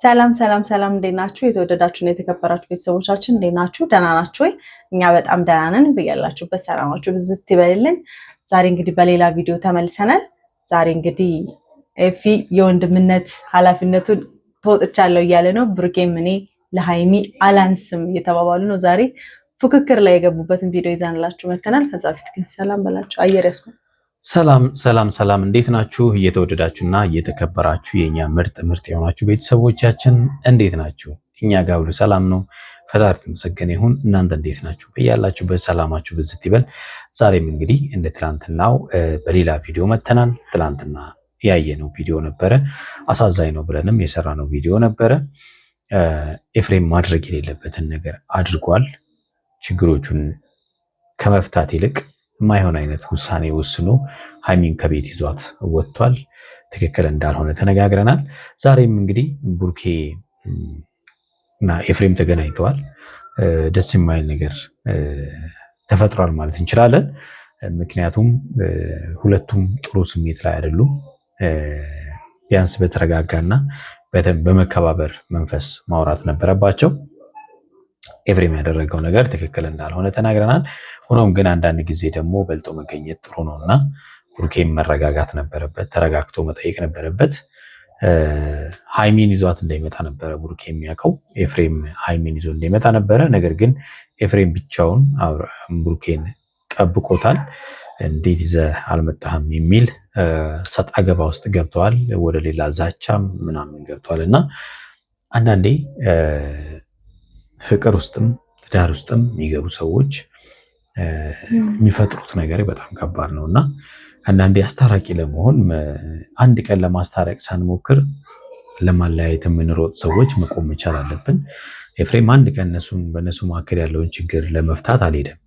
ሰላም ሰላም ሰላም፣ እንዴት ናችሁ? የተወደዳችሁና የተከበራችሁ ቤተሰቦቻችን እንዴት ናችሁ? ደህና ናችሁ ወይ? እኛ በጣም ደህና ነን። ብያላችሁበት ሰላማችሁ ብዝት ይበልልን። ዛሬ እንግዲህ በሌላ ቪዲዮ ተመልሰናል። ዛሬ እንግዲህ ኤፊ የወንድምነት ኃላፊነቱን ተወጥቻለሁ እያለ ነው። ብሩኬም እኔ ለሃይሚ አላንስም እየተባባሉ ነው። ዛሬ ፉክክር ላይ የገቡበትን ቪዲዮ ይዘንላችሁ መተናል። ከዛ በፊት ግን ሰላም በላችሁ። አየር ያስኩ ሰላም እንዴት ናችሁ? እየተወደዳችሁና እየተከበራችሁ የኛ ምርጥ የሆናችሁ ቤተሰቦቻችን እንዴት ናችሁ? እኛ ጋር ሁሉ ሰላም ነው። ፈጣሪ የተመሰገነ ይሁን። እናንተ እንዴት ናችሁ? በያላችሁበት ሰላማችሁ ብዝት ይበል። ዛሬም እንግዲህ እንደ ትላንትናው በሌላ ቪዲዮ መተናል። ትላንትና ያየነው ቪዲዮ ነበረ፣ አሳዛኝ ነው ብለንም የሰራነው ቪዲዮ ነበረ። ኤፍሬም ማድረግ የሌለበትን ነገር አድርጓል። ችግሮቹን ከመፍታት ይልቅ የማይሆን አይነት ውሳኔ ወስኖ ሃይሚን ከቤት ይዟት ወጥቷል። ትክክል እንዳልሆነ ተነጋግረናል። ዛሬም እንግዲህ ቡርኬ እና ኤፍሬም ተገናኝተዋል። ደስ የማይል ነገር ተፈጥሯል ማለት እንችላለን። ምክንያቱም ሁለቱም ጥሩ ስሜት ላይ አይደሉም። ቢያንስ በተረጋጋና በመከባበር መንፈስ ማውራት ነበረባቸው። ኤፍሬም ያደረገው ነገር ትክክል እንዳልሆነ ተናግረናል። ሆኖም ግን አንዳንድ ጊዜ ደግሞ በልጦ መገኘት ጥሩ ነውና ብሩኬም መረጋጋት ነበረበት፣ ተረጋግቶ መጠየቅ ነበረበት። ሃይሚን ይዟት እንዳይመጣ ነበረ ብሩኬ የሚያውቀው፣ ኤፍሬም ሃይሚን ይዞ እንዳይመጣ ነበረ። ነገር ግን ኤፍሬም ብቻውን ብሩኬን ጠብቆታል። እንዴት ይዘህ አልመጣህም የሚል ሰጣ ገባ ውስጥ ገብተዋል። ወደ ሌላ ዛቻም ምናምን ገብተዋል እና አንዳንዴ ፍቅር ውስጥም ትዳር ውስጥም የሚገቡ ሰዎች የሚፈጥሩት ነገር በጣም ከባድ ነው እና አንዳንዴ አስታራቂ ለመሆን አንድ ቀን ለማስታረቅ ሳንሞክር ለማለያየት የምንሮጥ ሰዎች መቆም መቻል አለብን። ኤፍሬም አንድ ቀን በእነሱ መካከል ያለውን ችግር ለመፍታት አልሄደም።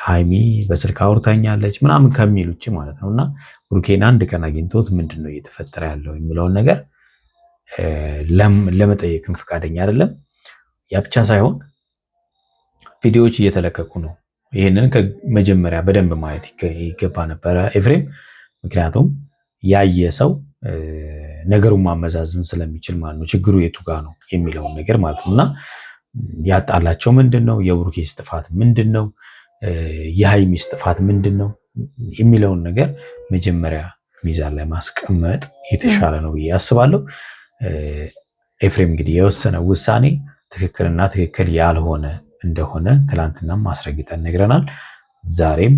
ሃይሚ በስልክ አውርታኛለች ምናምን ከሚል ውጭ ማለት ነው እና ብሩኬን አንድ ቀን አግኝቶት ምንድን ነው እየተፈጠረ ያለው የሚለውን ነገር ለመጠየቅም ፈቃደኛ አይደለም። ያ ብቻ ሳይሆን ቪዲዮዎች እየተለቀቁ ነው። ይህንን ከመጀመሪያ በደንብ ማየት ይገባ ነበረ ኤፍሬም። ምክንያቱም ያየ ሰው ነገሩን ማመዛዘን ስለሚችል ማለት ነው፣ ችግሩ የቱ ጋር ነው የሚለውን ነገር ማለት ነው እና ያጣላቸው ምንድን ነው፣ የብሩኬስ ጥፋት ምንድን ነው፣ የሃይሚስ ጥፋት ምንድን ነው የሚለውን ነገር መጀመሪያ ሚዛን ላይ ማስቀመጥ የተሻለ ነው ብዬ አስባለሁ። ኤፍሬም እንግዲህ የወሰነው ውሳኔ ትክክልና ትክክል ያልሆነ እንደሆነ ትላንትናም ማስረግጠን ነግረናል። ዛሬም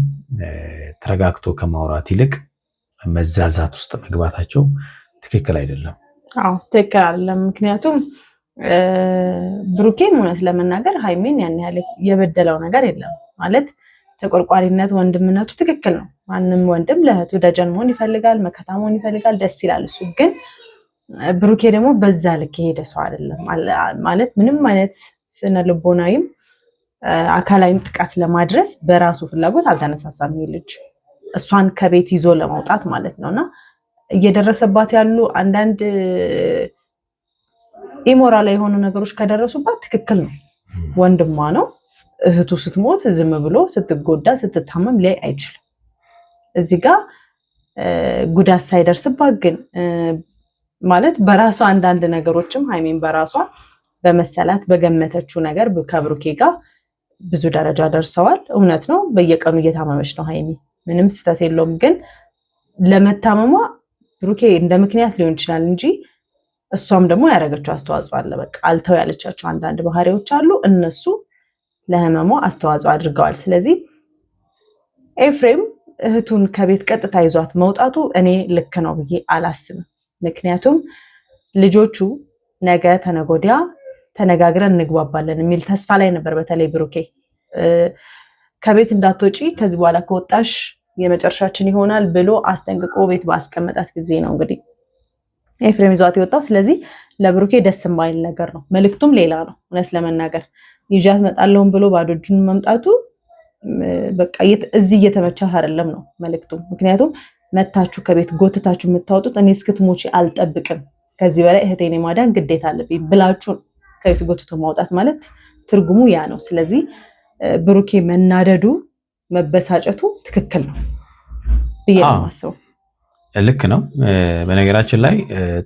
ተረጋግቶ ከማውራት ይልቅ መዛዛት ውስጥ መግባታቸው ትክክል አይደለም። አዎ ትክክል አይደለም። ምክንያቱም ብሩኬም እውነት ለመናገር ሃይሚን ያን ያህል የበደለው ነገር የለም ማለት ተቆርቋሪነት፣ ወንድምነቱ ትክክል ነው። ማንም ወንድም ለእህቱ ደጀን መሆን ይፈልጋል፣ መከታ መሆን ይፈልጋል፣ ደስ ይላል እሱ ግን ብሩኬ ደግሞ በዛ ልክ የሄደ ሰው አይደለም ማለት ምንም አይነት ስነ ልቦናዊም አካላዊም ጥቃት ለማድረስ በራሱ ፍላጎት አልተነሳሳም። ይሄ ልጅ እሷን ከቤት ይዞ ለማውጣት ማለት ነውና እየደረሰባት ያሉ አንዳንድ ኢሞራል የሆኑ ነገሮች ከደረሱባት ትክክል ነው። ወንድሟ ነው። እህቱ ስትሞት ዝም ብሎ ስትጎዳ ስትታመም ላይ አይችልም። እዚህ ጋር ጉዳት ሳይደርስባት ግን ማለት በራሷ አንዳንድ ነገሮችም ሃይሚን በራሷ በመሰላት በገመተችው ነገር ከብሩኬ ጋር ብዙ ደረጃ ደርሰዋል። እውነት ነው፣ በየቀኑ እየታመመች ነው ሃይሚ፣ ምንም ስህተት የለውም። ግን ለመታመሟ ብሩኬ እንደ ምክንያት ሊሆን ይችላል እንጂ እሷም ደግሞ ያደረገችው አስተዋጽኦ አለ። በቃ አልተው ያለቻቸው አንዳንድ ባህሪዎች አሉ፣ እነሱ ለህመሟ አስተዋጽኦ አድርገዋል። ስለዚህ ኤፍሬም እህቱን ከቤት ቀጥታ ይዟት መውጣቱ እኔ ልክ ነው ብዬ አላስብም። ምክንያቱም ልጆቹ ነገ ተነጎዲያ ተነጋግረን እንግባባለን የሚል ተስፋ ላይ ነበር። በተለይ ብሩኬ ከቤት እንዳትወጪ ከዚህ በኋላ ከወጣሽ የመጨረሻችን ይሆናል ብሎ አስጠንቅቆ ቤት ባስቀመጣት ጊዜ ነው እንግዲህ ኤፍሬም ይዟት የወጣው። ስለዚህ ለብሩኬ ደስ የማይል ነገር ነው። መልእክቱም ሌላ ነው። እውነት ለመናገር ይዣት መጣለሁም ብሎ ባዶ እጁን መምጣቱ በቃ እዚህ እየተመቻት አይደለም ነው መልእክቱ። ምክንያቱም መታችሁ ከቤት ጎትታችሁ የምታወጡት እኔ እስክትሞቺ አልጠብቅም፣ ከዚህ በላይ እህቴን የማዳን ግዴታ አለብኝ ብላችሁ ከቤት ጎትቶ ማውጣት ማለት ትርጉሙ ያ ነው። ስለዚህ ብሩኬ መናደዱ መበሳጨቱ ትክክል ነው ብዬ ነው የማስበው። ልክ ነው። በነገራችን ላይ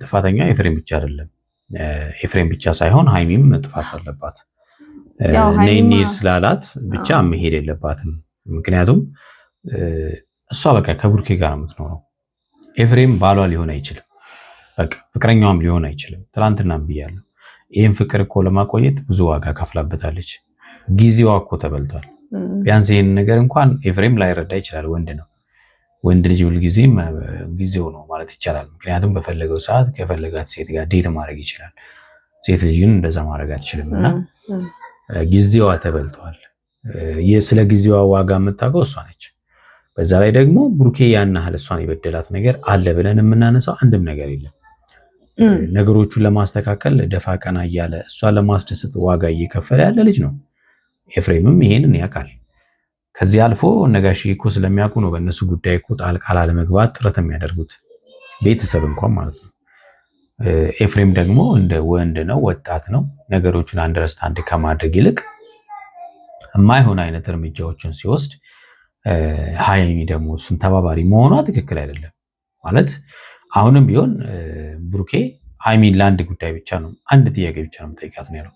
ጥፋተኛ ኤፍሬም ብቻ አይደለም። ኤፍሬም ብቻ ሳይሆን ሃይሚም መጥፋት አለባት። ነይ ስላላት ብቻ መሄድ የለባትም። ምክንያቱም እሷ በቃ ከብሩኬ ጋር የምትኖረው ኤፍሬም ባሏ ሊሆን አይችልም። በቃ ፍቅረኛዋም ሊሆን አይችልም። ትናንትናም ብያለሁ። ይህን ፍቅር እኮ ለማቆየት ብዙ ዋጋ ከፍላበታለች። ጊዜዋ እኮ ተበልቷል። ቢያንስ ይህን ነገር እንኳን ኤፍሬም ላይረዳ ይችላል። ወንድ ነው። ወንድ ልጅ ሁልጊዜም ጊዜው ነው ማለት ይቻላል። ምክንያቱም በፈለገው ሰዓት ከፈለጋት ሴት ጋር ዴት ማድረግ ይችላል። ሴት ልጅ ግን እንደዛ ማድረግ አትችልም እና ጊዜዋ ተበልቷል። ስለ ጊዜዋ ዋጋ የምታውቀው እሷ ነች። በዛ ላይ ደግሞ ብሩኬ ያን ያህል እሷን የበደላት ነገር አለ ብለን የምናነሳው አንድም ነገር የለም። ነገሮቹን ለማስተካከል ደፋ ቀና እያለ እሷን ለማስደሰት ዋጋ እየከፈለ ያለ ልጅ ነው። ኤፍሬምም ይሄንን ያውቃል። ከዚህ አልፎ ነጋሽ እኮ ስለሚያውቁ ነው በእነሱ ጉዳይ እኮ ጣልቃ ላለመግባት ጥረት የሚያደርጉት ቤተሰብ እንኳን ማለት ነው። ኤፍሬም ደግሞ እንደ ወንድ ነው፣ ወጣት ነው። ነገሮቹን አንደርስታንድ ከማድረግ ይልቅ የማይሆን አይነት እርምጃዎችን ሲወስድ ሃይሚ ደግሞ እሱን ተባባሪ መሆኗ ትክክል አይደለም። ማለት አሁንም ቢሆን ብሩኬ ሃይሚን ለአንድ ጉዳይ ብቻ ነው፣ አንድ ጥያቄ ብቻ ነው የምጠይቃት ነው ያለው።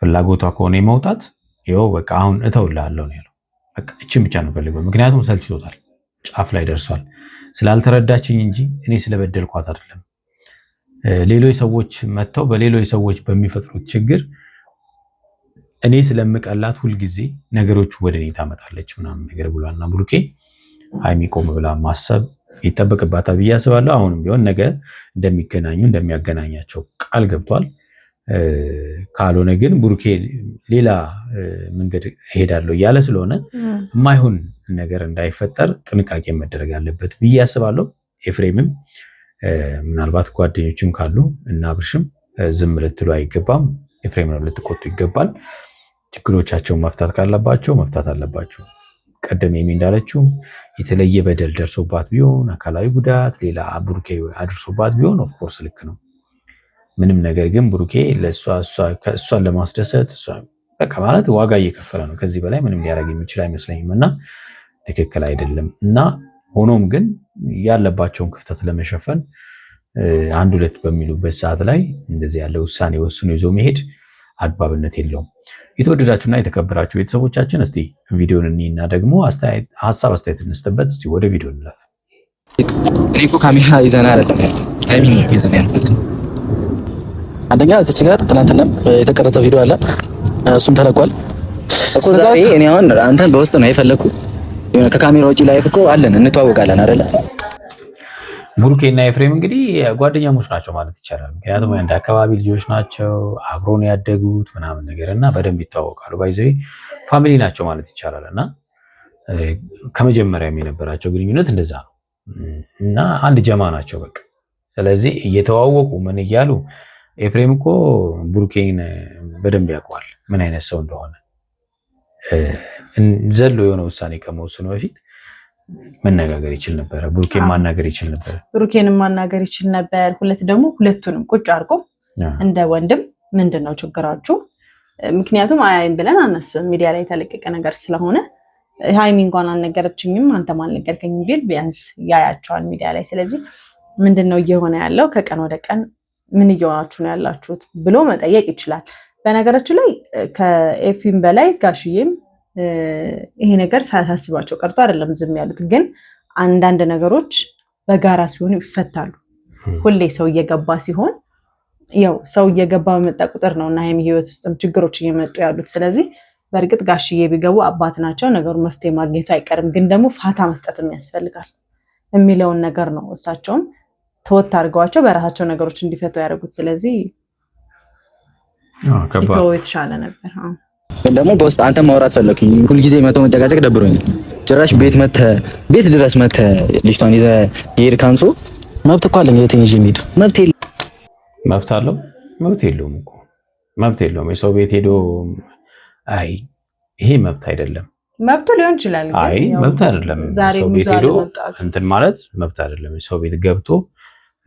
ፍላጎቷ ከሆነ የመውጣት ይኸው በቃ አሁን እተውልሃለሁ ነው ያለው። በቃ እችን ብቻ ነው ፈልገው። ምክንያቱም ሰልችቶታል፣ ጫፍ ላይ ደርሷል። ስላልተረዳችኝ እንጂ እኔ ስለበደልኳት አይደለም። ሌሎች ሰዎች መጥተው በሌሎች ሰዎች በሚፈጥሩት ችግር እኔ ስለምቀላት ሁልጊዜ ነገሮች ወደ እኔ ታመጣለች ምናምን ነገር ብሏልና ብሩኬ ሃይሚ ቆም ብላ ማሰብ ይጠበቅባታል ብዬ አስባለሁ። አሁንም ቢሆን ነገ እንደሚገናኙ እንደሚያገናኛቸው ቃል ገብቷል። ካልሆነ ግን ብሩኬ ሌላ መንገድ እሄዳለሁ እያለ ስለሆነ የማይሆን ነገር እንዳይፈጠር ጥንቃቄ መደረግ አለበት ብዬ አስባለሁ። ኤፍሬምም ምናልባት ጓደኞችም ካሉ እና አብርሽም ዝም ልትሉ አይገባም። ኤፍሬም ነው ልትቆጡ ይገባል። ችግሮቻቸውን መፍታት ካለባቸው መፍታት አለባቸው። ቀደም የሚ እንዳለችው የተለየ በደል ደርሶባት ቢሆን አካላዊ ጉዳት ሌላ ብሩኬ አድርሶባት ቢሆን ኦፍኮርስ ልክ ነው። ምንም ነገር ግን ብሩኬ እሷን ለማስደሰት በቃ ማለት ዋጋ እየከፈለ ነው። ከዚህ በላይ ምንም ሊያደርግ የሚችል አይመስለኝም እና ትክክል አይደለም እና ሆኖም ግን ያለባቸውን ክፍተት ለመሸፈን አንድ ሁለት በሚሉበት ሰዓት ላይ እንደዚህ ያለ ውሳኔ ወስኖ ይዞ መሄድ አግባብነት የለውም። የተወደዳችሁና የተከበራችሁ ቤተሰቦቻችን እስቲ ቪዲዮን እንይና ደግሞ ሀሳብ አስተያየት እንስጥበት። እስቲ ወደ ቪዲዮ እንለፍ። እኔ እኮ ካሜራ ይዘና አይደለም ሃይሚ ይዘና ያልኩት አንደኛ እዚች ጋር ትናንትና የተቀረጸ ቪዲዮ አለ፣ እሱም ተለቋል እኮ ዛሬ። እኔ አሁን አንተን በውስጥ ነው የፈለኩት። ከካሜራ ውጪ ላይፍ እኮ አለን እንተዋወቃለን አይደለ? ብሩኬና ኤፍሬም እንግዲህ ጓደኛሞች ናቸው ማለት ይቻላል። ምክንያቱም አንድ አካባቢ ልጆች ናቸው፣ አብሮን ያደጉት ምናምን ነገር እና በደንብ ይታወቃሉ። ባይዘይ ፋሚሊ ናቸው ማለት ይቻላል እና ከመጀመሪያም የነበራቸው ግንኙነት እንደዛ ነው እና አንድ ጀማ ናቸው በቃ። ስለዚህ እየተዋወቁ ምን እያሉ ኤፍሬም እኮ ብሩኬን በደንብ ያውቀዋል ምን አይነት ሰው እንደሆነ። ዘሎ የሆነ ውሳኔ ከመወሰኑ በፊት መነጋገር ይችል ነበር። ብሩኬን ማናገር ይችል ነበር። ብሩኬንም ማናገር ይችል ነበር። ሁለት ደግሞ ሁለቱንም ቁጭ አድርጎ እንደ ወንድም ምንድነው ችግራችሁ? ምክንያቱም አያይም ብለን አናስብም። ሚዲያ ላይ የተለቀቀ ነገር ስለሆነ ሃይሚ እንኳን አልነገረችኝም አንተም አልነገርከኝም ቢል ቢያንስ ያያቸዋል ሚዲያ ላይ። ስለዚህ ምንድነው እየሆነ ያለው? ከቀን ወደ ቀን ምን እየሆናችሁ ነው ያላችሁት ብሎ መጠየቅ ይችላል። በነገራችን ላይ ከኤፊም በላይ ጋሽዬም ይሄ ነገር ሳያሳስባቸው ቀርቶ አይደለም ዝም ያሉት። ግን አንዳንድ ነገሮች በጋራ ሲሆኑ ይፈታሉ። ሁሌ ሰው እየገባ ሲሆን ያው ሰው እየገባ በመጣ ቁጥር ነው እና ሃይሚ ህይወት ውስጥም ችግሮች እየመጡ ያሉት። ስለዚህ በእርግጥ ጋሽዬ ቢገቡ አባት ናቸው፣ ነገሩ መፍትሄ ማግኘቱ አይቀርም። ግን ደግሞ ፋታ መስጠትም ያስፈልጋል የሚለውን ነገር ነው እሳቸውም ተወት አድርገዋቸው በራሳቸው ነገሮች እንዲፈቱ ያደርጉት። ስለዚህ የተሻለ ነበር። ግን ደግሞ በውስጥ አንተ ማውራት ፈለኩኝ። ሁልጊዜ መቶ መጨቃጨቅ ደብሮኛል። ጭራሽ ቤት ድረስ መተህ ልጅቷን ይዘህ የሄድ ካንሶ መብት እኮ አለኝ። የትኝ ይዤ የምሄድ መብት አለው? መብት የለውም እኮ መብት የለውም። የሰው ቤት ሄዶ አይ ይሄ መብት አይደለም። መብቱ ሊሆን ይችላል። አይ መብት አይደለም። ሰው ቤት ሄዶ እንትን ማለት መብት አይደለም። ሰው ቤት ገብቶ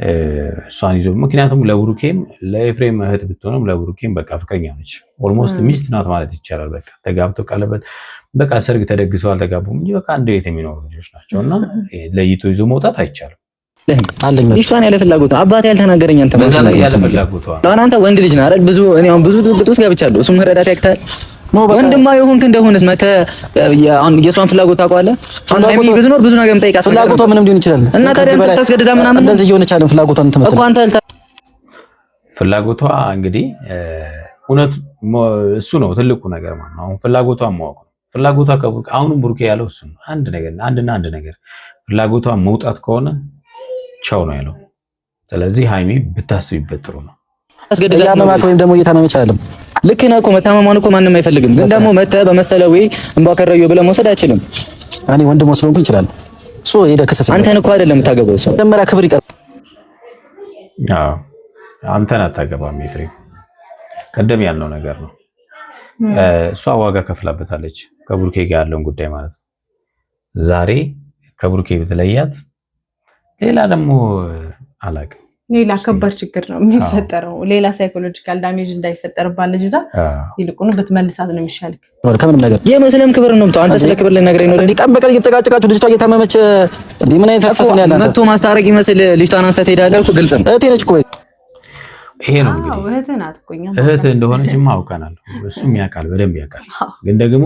እሷን ይዞ ምክንያቱም ለብሩኬም ለኤፍሬም እህት ብትሆንም ለብሩኬም በቃ ፍቅረኛ ነች። ኦልሞስት ሚስት ናት ማለት ይቻላል። በቃ ተጋብቶ ቀለበት በቃ ሰርግ ተደግሰው አልተጋቡም እንጂ በቃ አንድ ቤት የሚኖሩ ልጆች ናቸው እና ለይቶ ይዞ መውጣት አይቻልም። አለኝ ልጅቷን ያለ ፍላጎት አባቴ ያልተናገረኝ አንተ ማለት ያለ ፍላጎት ነው። አንተ ወንድ ልጅ ነህ አይደል? ብዙ እኔ አሁን ብዙ ግጥውስ ገብቻለሁ። እሱም መረዳት ያክታል። ወንድማ የሆንክ እንደሆነስ መተ አሁን የሷን ፍላጎት ታውቀዋለህ። አሁን ሀይሚ ብትኖር ብዙ ነገር የምጠይቃት ፍላጎቷ ምንም ሊሆን ይችላል እና ታዲያ ታስገድዳ ምናምን እንደዚህ እየሆነች አይደል? ፍላጎቷን እንትመጣ እኮ አንተ ፍላጎቷ እንግዲህ እውነት እሱ ነው ትልቁ ነገር ማለት ነው። አሁን ፍላጎቷን ማወቅ ነው። ፍላጎቷ አሁንም ብሩኬ ያለው እሱ ነው። አንድ ነገር ፍላጎቷ መውጣት ከሆነ ቻው ነው ያለው። ስለዚህ ሀይሚ ብታስቢበት ጥሩ ነው። አስገድዳ ያመማት ወይም ደግሞ እየታመመች አይደለም። ልክ ነህ እኮ መታመማን እኮ ማንም አይፈልግም። ግን ደግሞ መተህ በመሰለ ወይ እንባ ከረዩ ብለህ መውሰድ አይችልም። እኔ ወንድም ወስሎንኩ ይችላል ሶ ሄደ ከሰሰ አንተን እኮ አይደለም የምታገባው ሰው መጀመሪያ ክብር ይቀር። አዎ አንተን አታገባም ኤፍሬም። ቀደም ያልነው ነገር ነው። እሷ ዋጋ ከፍላበታለች ከብሩኬ ጋር ያለውን ጉዳይ ማለት ነው። ዛሬ ከብሩኬ ብትለያት ሌላ ደግሞ አላውቅም ሌላ ከባድ ችግር ነው የሚፈጠረው። ሌላ ሳይኮሎጂካል ዳሜጅ እንዳይፈጠርባት ልጅቷ ይልቁኑ ብትመልሳት ነው የሚሻልክ። ከምንም ነገር የመስለም ክብር ነው። አንተ ስለ ክብር ልነግረኝ ነው። ቀን በቀን እየተጨቃጨቃችሁ ልጅቷ እየታመመች እንዴ ምን አይነት አስተሳሰብ ነው ያላት? መጥቶ ማስታረቅ ይመስል ልጅቷን አንተ ትሄዳለህ እኮ ግልጽ ነው። እህቴ ነች እኮ ይሄ ነው እንግዲህ እህትህ ናት እኮ እኛ እህትህ እንደሆነችማ አውቀናል። እሱም ያውቃል በደንብ ያውቃል። ግን ደግሞ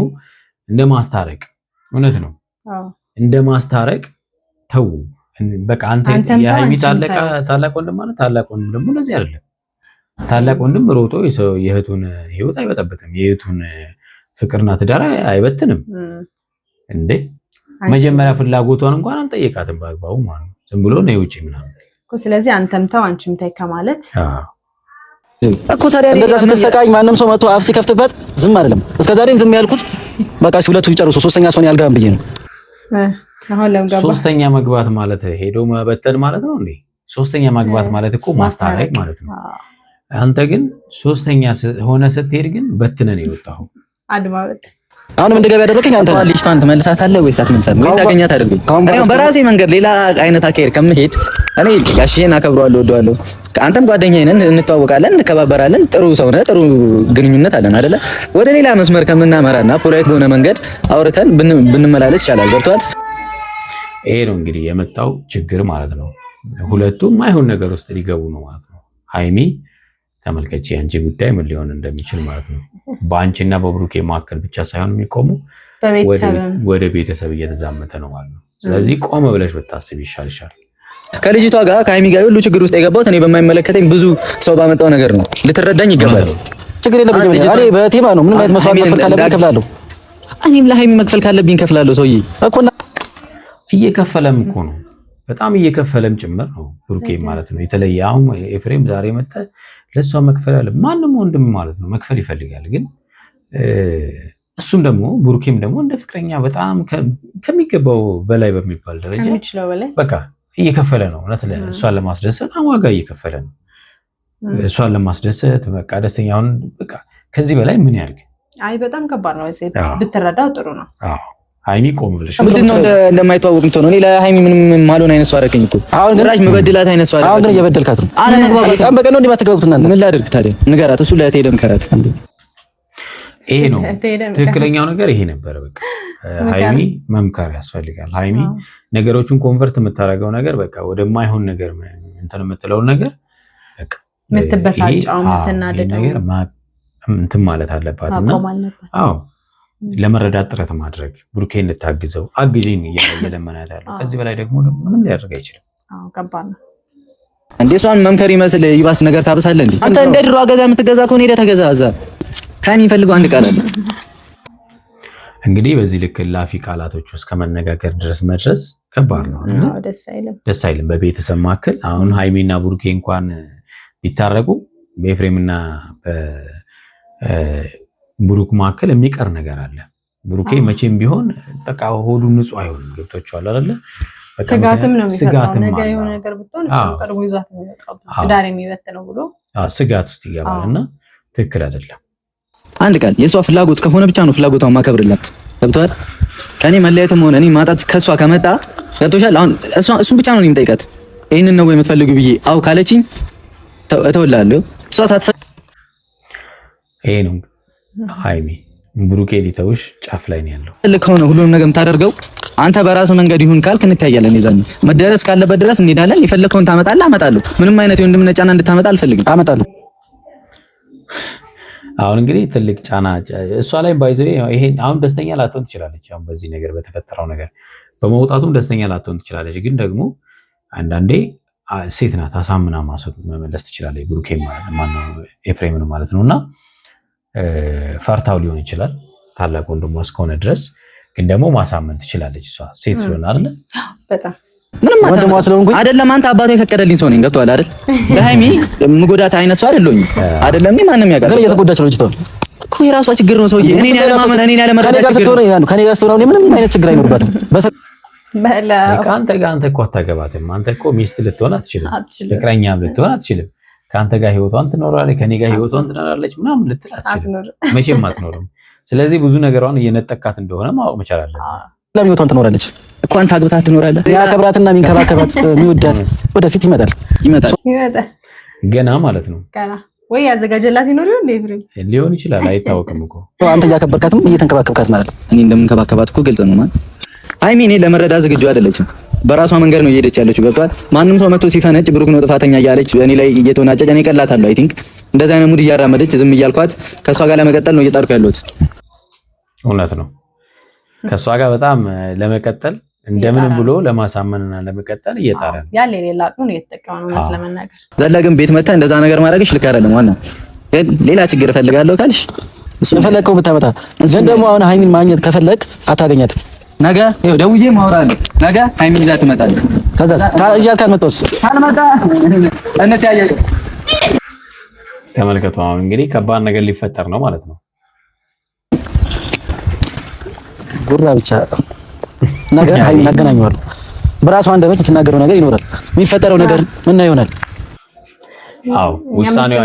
እንደማስታረቅ እውነት ነው እንደማስታረቅ ተው በቃ አንተ የሃይሚ ታላቅ ወንድም ማለት ታላቅ ወንድም ደግሞ ለዚህ አይደለም። ታላቅ ወንድም ሮጦ የእህቱን ህይወት አይበጠበትም። የእህቱን ፍቅርና ትዳር አይበትንም እንዴ። መጀመሪያ ፍላጎቷን እንኳን አልጠየቃትም በአግባቡ ማለት ነው። ዝም ብሎ ነው የውጪ ምናምን እኮ። ስለዚህ አንተም ተው አንቺም ተይ ከማለት እኮ ታዲያ እንደዛ ስትሰቃይ ማንም ሰው መጥቶ አፍ ሲከፍትበት ዝም አይደለም። እስከዛሬም ዝም ያልኩት በቃ ሁለቱ ይጨርሱ ሶስተኛ ሰው ያልጋም ብዬ ነው። ሶስተኛ መግባት ማለት ሄዶ መበተን ማለት ነው እንዴ? ሶስተኛ መግባት ማለት እኮ ማስታረቅ ማለት ነው። አንተ ግን ሶስተኛ ሆነ ስትሄድ ግን በትነን የወጣው አድማበት። አሁንም እንደገባ ያደረከኝ አንተ ነው። ልጅቷን ትመልሳታለህ ወይስ አትመልሳትም? ወይ ታገኛት አይደለም። እኔ በራሴ መንገድ ሌላ አይነት አካሄድ ከመሄድ እኔ ጋሽዬን አከብረዋለሁ፣ እወደዋለሁ። አንተም ጓደኛዬ ነን፣ እንተዋወቃለን፣ እንከባበራለን። ጥሩ ሰው ነህ፣ ጥሩ ግንኙነት አለን አይደለ? ወደ ሌላ መስመር ከምናመራና ፖላይት በሆነ መንገድ አውርተን ብንመላለስ ይቻላል። ገብቶሃል? ይሄ ነው እንግዲህ የመጣው ችግር ማለት ነው። ሁለቱም አይሆን ነገር ውስጥ ሊገቡ ነው ማለት ነው። ሀይሚ ተመልከቺ፣ አንቺ ጉዳይ ምን ሊሆን እንደሚችል ማለት ነው። በአንቺና በብሩኬ መካከል ብቻ ሳይሆን የሚቆሙ ወደ ቤተሰብ እየተዛመተ ነው ማለት ነው። ስለዚህ ቆመ ብለሽ ብታስብ ይሻልሻል። ከልጅቷ ጋር ከሀይሚ ጋር ሁሉ ችግር ውስጥ የገባሁት እኔ በማይመለከተኝ ብዙ ሰው ባመጣው ነገር ነው። ልትረዳኝ ይገባል። ችግር የለብኝም እኔ በቴማ ነው። ምንም አይነት መስዋዕት መክፈል ካለብኝ እከፍላለሁ። እኔም ለሀይሚ መክፈል ካለብኝ እከፍላለሁ። ሰውዬ እኮ እየከፈለም እኮ ነው፣ በጣም እየከፈለም ጭምር ነው ብሩኬ ማለት ነው። የተለየ አሁን ኤፍሬም ዛሬ መጣ ለሷ መክፈል አለ። ማንም ወንድም ማለት ነው መክፈል ይፈልጋል። ግን እሱም ደግሞ ብሩኬም ደግሞ እንደ ፍቅረኛ በጣም ከሚገባው በላይ በሚባል ደረጃ በቃ እየከፈለ ነው። እውነት እሷን ለማስደሰት ዋጋ እየከፈለ ነው። እሷን ለማስደሰት በቃ ደስተኛ አሁን በቃ ከዚህ በላይ ምን ያድርግ? አይ በጣም ከባድ ነው። ብትረዳው ጥሩ ነው። አዎ ሃይሚ ቆም ብለሽ ምንድን ነው እንደማይተዋወቅ ነው። እኔ ለሃይሚ ምንም ማልሆን አይነት ሰው አደረከኝ እኮ አሁን ጭራሽ መበድላት አይነት ሰው አደረከኝ። አሁን ግን እየበደልካት ነው። አለ መግባባት በቃ በቀን ነው እንደማትገቡት እናንተ ምን ላድርግ ታዲያ? ንገራት፣ እሱ ለእህቴ ምከራት። ይሄ ነው ትክክለኛው ነገር ይሄ ነበረ። በቃ ሃይሚ መምከር ያስፈልጋል። ሃይሚ ነገሮቹን ኮንቨርት የምታደርገው ነገር በቃ ወደማይሆን ነገር እንትን የምትለውን ነገር በቃ የምትበሳጫው የምትናደደው ነገር እንትን ማለት አለባትና አዎ ለመረዳት ጥረት ማድረግ ብሩኬ እንታግዘው አግዢኝ እየለመናት ያለው ከዚህ በላይ ደግሞ ምንም ሊያደርግ አይችልም። አዎ ከባድ ነው እንዴ! እሷን መምከር ይመስል ይባስ ነገር ታበሳለህ እንዴ? አንተ እንደ ድሮ አገዛ የምትገዛ ከሆነ ሄደህ ተገዛ። እዛ ካን ይፈልገው አንድ ቃል አለ። እንግዲህ በዚህ ልክ ላፊ ቃላቶች ውስጥ ከመነጋገር ድረስ መድረስ ከባድ ነው። ደስ አይልም በቤተሰብ መካከል። አሁን ሃይሚና ብሩኬ እንኳን ቢታረቁ በኤፍሬምና ብሩክ መካከል የሚቀር ነገር አለ። ብሩኬ መቼም ቢሆን በቃ ሆዱ ንጹህ አይሆንም። ገብቷችኋል አይደለ? ስጋትም ነው የሚፈጥረው። ነገ የሆነ ነገር ብትሆን እሱ ቀርቦ ይዟት የሚወጣው ትዳር የሚበትነው ብሎ ስጋት ውስጥ ይገባልና ትክክል አይደለም። አንድ ቃል የሷ ፍላጎት ከሆነ ብቻ ነው ፍላጎቷን ማከብርላት። ገብቷል? ከኔ መለያየትም ሆነ እኔ ማጣት ከሷ ከመጣ ገብቶሻል? አሁን እሱን ብቻ ነው የምጠይቃት። ይሄንን ነው የምትፈልጉ ብዬ አው ካለችኝ እተውላለሁ። እሷ ሳትፈልግ ይሄ ነው ሃይሚ ብሩኬ ሊተውሽ ጫፍ ላይ ነው ያለው። ልክ ሆነ ሁሉንም ነገር የምታደርገው አንተ በራስ መንገድ ይሁን ካልክ እንታያለን። ይዘን መደረስ ካለበት ድረስ እንሄዳለን። የፈለከውን ታመጣለህ፣ አመጣለሁ። ምንም አይነት የወንድምነት ጫና እንድታመጣ አልፈልግም። አመጣለሁ። አሁን እንግዲህ ትልቅ ጫና እሷ ላይ ባይዘው ይሄ አሁን ደስተኛ ላትሆን ትችላለች። አሁን በዚህ ነገር በተፈጠረው ነገር በመውጣቱም ደስተኛ ላትሆን ትችላለች። ግን ደግሞ አንዳንዴ ሴት ናት፣ አሳምና መመለስ ትችላለች። ብሩኬ ማለት ማነው ኤፍሬምን ማለት ነውና ፈርታው ሊሆን ይችላል ታላቅ ወንድሟ እስከሆነ ድረስ። ግን ደግሞ ማሳመን ትችላለች እሷ ሴት ስለሆነ አይደል? በጣም ምንም ወንድሟ ስለሆንኩኝ አይደለም። አንተ አባቷ የፈቀደልኝ ሰው ነኝ። ገብቶሃል አይደል? በሃይሚ ምጎዳት አይነት ሰው አይደለሁኝ። አይደለም ማንም ያውቃል። ግን እየተጎዳች ነው ልጅቷ እኮ የራሷ ችግር ነው። ሰውዬ እኔን ያለ ማመን እኔን ያለ መረዳት ችግር ነው። ከኔ ጋር ስትሆን ምንም አይነት ችግር አይኖርባትም። አንተ እኮ አታገባትም። አንተ እኮ ሚስት ልትሆን አትችልም፣ ፍቅረኛም ልትሆን አትችልም። ከአንተ ጋር ህይወቷን ትኖራለች፣ ከኔ ጋር ህይወቷን ትኖራለች ምናምን ልትል አትችልም፣ መቼም አትኖርም። ስለዚህ ብዙ ነገሯን እየነጠቃት እንደሆነ ማወቅ መቻል አለብን። ለምን ህይወቷን ትኖራለች እኮ አንተ አግብታት ትኖራለህ። ያከብራትና የሚንከባከባት የሚወዳት ወደፊት ይመጣል ገና ማለት ነው። ገና ወይ ያዘጋጀላት ይኖር ይሆን ኤፍሬም? ሊሆን ይችላል፣ አይታወቅም እኮ አንተ እያከበርካትም እየተንከባከብካት ማለት ነው። እኔ እንደምንከባከባት እኮ ግልጽ ነው ማለት ሃይሚ እኔ ለመረዳት ዝግጁ አይደለችም። በራሷ መንገድ ነው እየሄደች ያለችው። ገብቷል። ማንም ሰው መጥቶ ሲፈነጭ ብሩክ ነው ጥፋተኛ እያለች እኔ ላይ እየተወናጨች እኔ ቀላታለሁ። አይ ቲንክ እንደዛ አይነት ሙድ እያራመደች ዝም እያልኳት ከሷ ጋር ለመቀጠል ነው እየጣርኩ ያለሁት። እውነት ነው። ከሷ ጋር በጣም ለመቀጠል እንደምንም ብሎ ለማሳመንና ለመቀጠል እየጣረ ነው። ያለ ሌላ አቅም እየተጠቀመ ነው ማለት ለመናገር። ዘለግን ቤት መጣ እንደዛ ነገር ማድረግሽ ልክ አይደለም። ዋና ግን ሌላ ችግር እፈልጋለሁ ካልሽ እሱ ፈለግከው ብታመጣ ግን ደግሞ አሁን ሃይሚን ማግኘት ከፈለግ አታገኛትም። ነገ ይኸው ደውዬ ማውራለሁ። ነገ ሃይሚን ይዛ ትመጣለች። ከዛስ ካልጃት ካልመጣስ ካልመጣ እንተያያለን። ተመልከቱ። አሁን እንግዲህ ከባድ ነገር ሊፈጠር ነው ማለት ነው። ጉራ ብቻ ነገ ሃይሚን አገናኘዋለሁ። በራሷ አንደበት የምትናገረው ነገር ይኖራል። የሚፈጠረው ነገር ምን ይሆናል? አዎ ውሳኔዋ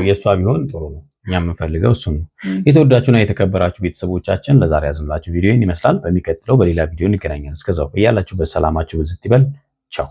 የሷ ቢሆን ጥሩ ነው። እኛ የምንፈልገው እሱ ነው። የተወዳችሁና የተከበራችሁ ቤተሰቦቻችን ለዛሬ ያዝንላችሁ ቪዲዮ ይመስላል። በሚቀጥለው በሌላ ቪዲዮ እንገናኛለን። እስከዛው በያላችሁበት ሰላማችሁ ብዝት ይበል። ቻው